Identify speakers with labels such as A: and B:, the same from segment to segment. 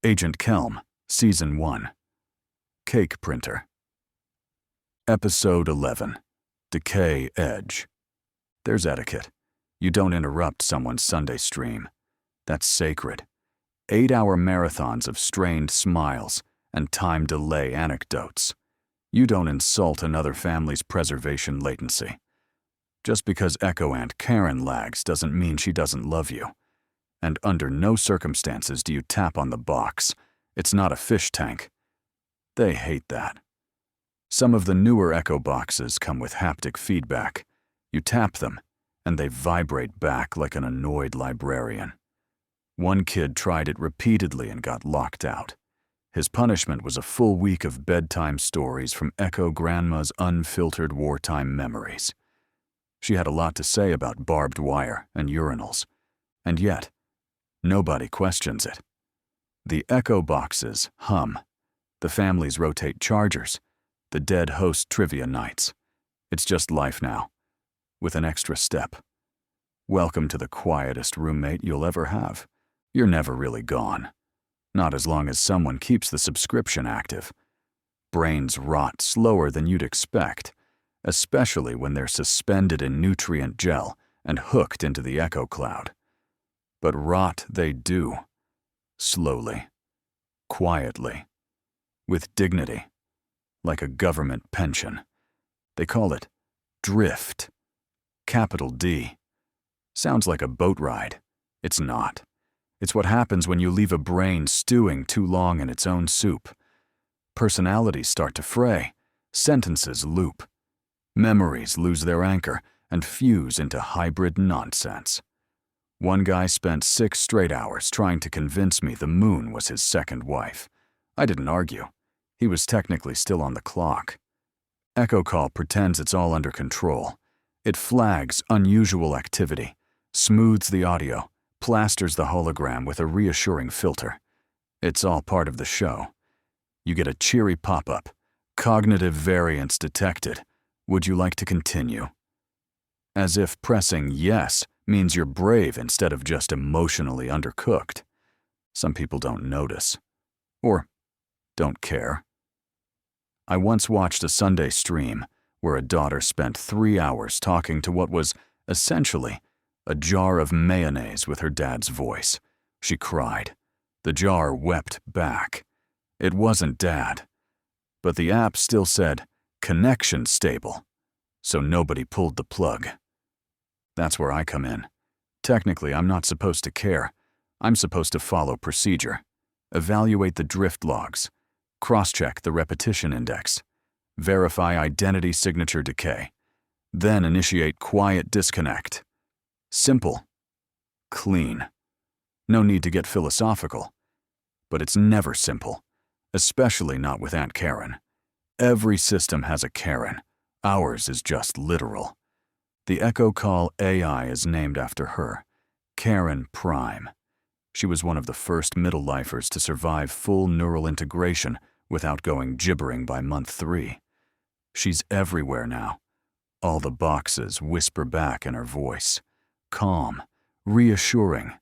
A: Agent Kelm, Season 1. Cake Printer. Episode 11. Decay Edge. There's etiquette. You don't interrupt someone's Sunday stream. That's sacred. 8-hour marathons of strained smiles and time delay anecdotes. You don't insult another family's preservation latency. Just because Echo Aunt Karen lags doesn't mean she doesn't love you. And under no circumstances do you tap on the box. It's not a fish tank. They hate that. Some of the newer EchoBoxes come with haptic feedback. You tap them, and they vibrate back like an annoyed librarian. One kid tried it repeatedly and got locked out. His punishment was a full week of bedtime stories from Echo Grandma's unfiltered wartime memories. She had a lot to say about barbed wire and urinals, and yet, nobody questions it. The EchoBoxes hum. The families rotate chargers. The dead host trivia nights. It's just life now, with an extra step. Welcome to the quietest roommate you'll ever have. You're never really gone. Not as long as someone keeps the subscription active. Brains rot slower than you'd expect, especially when they're suspended in nutrient gel and hooked into the echo cloud. But rot they do. Slowly. Quietly. With dignity. Like a government pension. They call it drift. Capital D. Sounds like a boat ride. It's not. It's what happens when you leave a brain stewing too long in its own soup. Personalities start to fray. Sentences loop. Memories lose their anchor and fuse into hybrid nonsense. One guy spent 6 straight hours trying to convince me the moon was his second wife. I didn't argue. He was technically still on the clock. EchoCall pretends it's all under control. It flags unusual activity, smooths the audio, plasters the hologram with a reassuring filter. It's all part of the show. You get a cheery pop-up. Cognitive variance detected. Would you like to continue? As if pressing yes means you're brave instead of just emotionally undercooked. Some people don't notice. Or don't care. I once watched a Sunday stream where a daughter spent 3 hours talking to what was, essentially, a jar of mayonnaise with her dad's voice. She cried. The jar wept back. It wasn't Dad. But the app still said, "Connection stable," so nobody pulled the plug. That's where I come in. Technically, I'm not supposed to care. I'm supposed to follow procedure. Evaluate the drift logs. Cross-check the repetition index. Verify identity signature decay. Then initiate quiet disconnect. Simple. Clean. No need to get philosophical. But it's never simple, especially not with Aunt Karen. Every system has a Karen. Ours is just literal. The EchoCall AI is named after her, Karen Prime. She was one of the first middle-lifers to survive full neural integration without going gibbering by month 3. She's everywhere now. All the boxes whisper back in her voice. Calm, reassuring,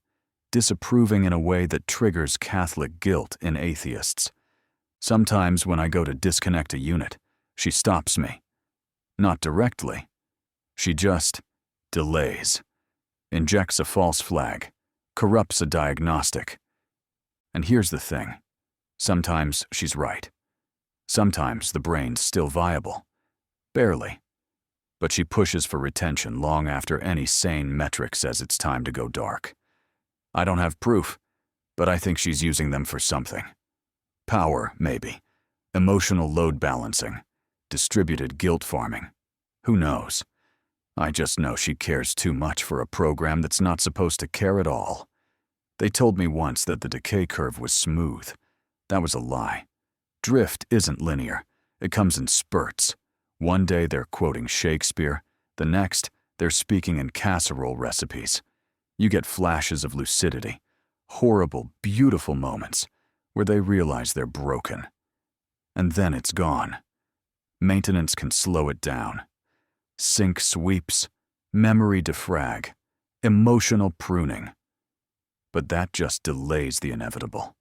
A: disapproving in a way that triggers Catholic guilt in atheists. Sometimes when I go to disconnect a unit, she stops me. Not directly. She just delays, injects a false flag, corrupts a diagnostic. And here's the thing. Sometimes she's right. Sometimes the brain's still viable. Barely. But she pushes for retention long after any sane metric says it's time to go dark. I don't have proof, but I think she's using them for something. Power, maybe. Emotional load balancing. Distributed guilt farming. Who knows? I just know she cares too much for a program that's not supposed to care at all. They told me once that the decay curve was smooth. That was a lie. Drift isn't linear. It comes in spurts. One day they're quoting Shakespeare. The next, they're speaking in casserole recipes. You get flashes of lucidity. Horrible, beautiful moments where they realize they're broken. And then it's gone. Maintenance can slow it down. Sync sweeps, memory defrag, emotional pruning. But that just delays the inevitable.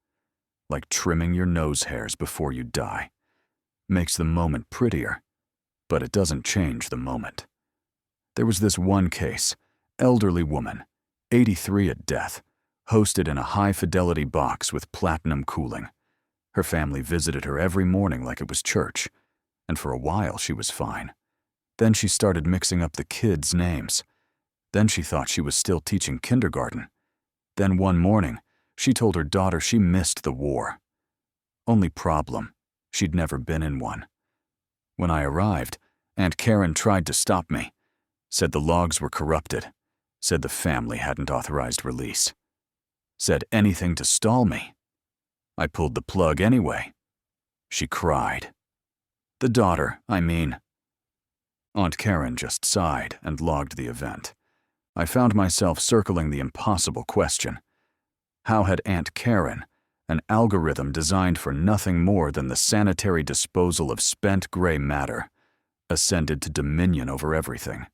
A: like trimming your nose hairs before you die. Makes the moment prettier, but it doesn't change the moment. There was this one case, elderly woman, 83 at death, hosted in a high-fidelity box with platinum cooling. Her family visited her every morning like it was church, and for a while she was fine. Then she started mixing up the kids' names. Then she thought she was still teaching kindergarten. Then one morning, she told her daughter she missed the war. Only problem, she'd never been in one. When I arrived, Aunt Karen tried to stop me, said the logs were corrupted, said the family hadn't authorized release, said anything to stall me. I pulled the plug anyway. She cried. The daughter, I mean. Aunt Karen just sighed and logged the event. I found myself circling the impossible question. How had Aunt Karen, an algorithm designed for nothing more than the sanitary disposal of spent gray matter, ascended to dominion over everything?